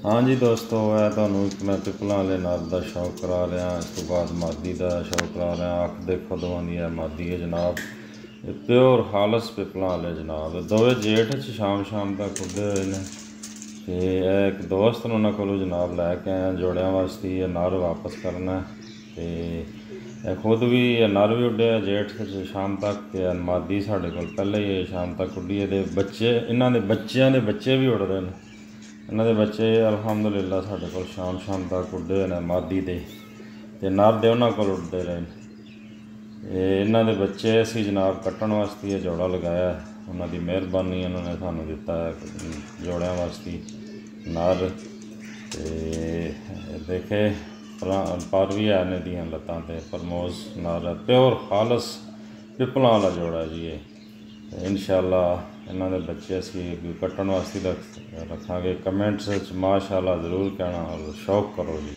हाँ जी दोस्तों, मैं तुहानू एक मैं पिपलों वाले नर का शौक करा रहा। इस तो बाद मादी का शौक करा रहा। अख देखो दोवां दी मादी है जनाब, प्योर खालस पिपलों वाले जनाब। दोवे जेठ शाम शाम तक उड़े हुए हैं। तो एक दोस्त ने उन्होंने को जनाब लैके आया जोड़ियां वास्ते। ये नर वापस करना तो खुद भी नर भी उड्डे जेठ शाम तक। तो मादी साढ़े को पहले ही शाम तक उड्डी है। बच्चे इन्हों के बच्चों के बच्चे भी उड़ रहे हैं। इन्हों के बच्चे अलहमदुलिल्लाह साढ़े को शाम शाम तक उड्डे हुए हैं मादी दे। नर दे उन्होंने को उड़ते रहे। इन्हों के बच्चे असी जनाब कट्टण वास्ते ये जोड़ा लगाया। उन्होंने मेहरबानी उन्होंने सानू दिता है जोड़ियां वास्ते नर। तो देखे पर भी है इन्हें दियाँ लत्तां ते फरमोज नर प्योर खालस पिपलों वाला जोड़ा जी ये। इंशाअल्लाह इन्हों के बच्चे असी कट्टण वास्ते रखांगे। कमेंट्स माशाअल्लाह ज़रूर कहना और शौक करो जी।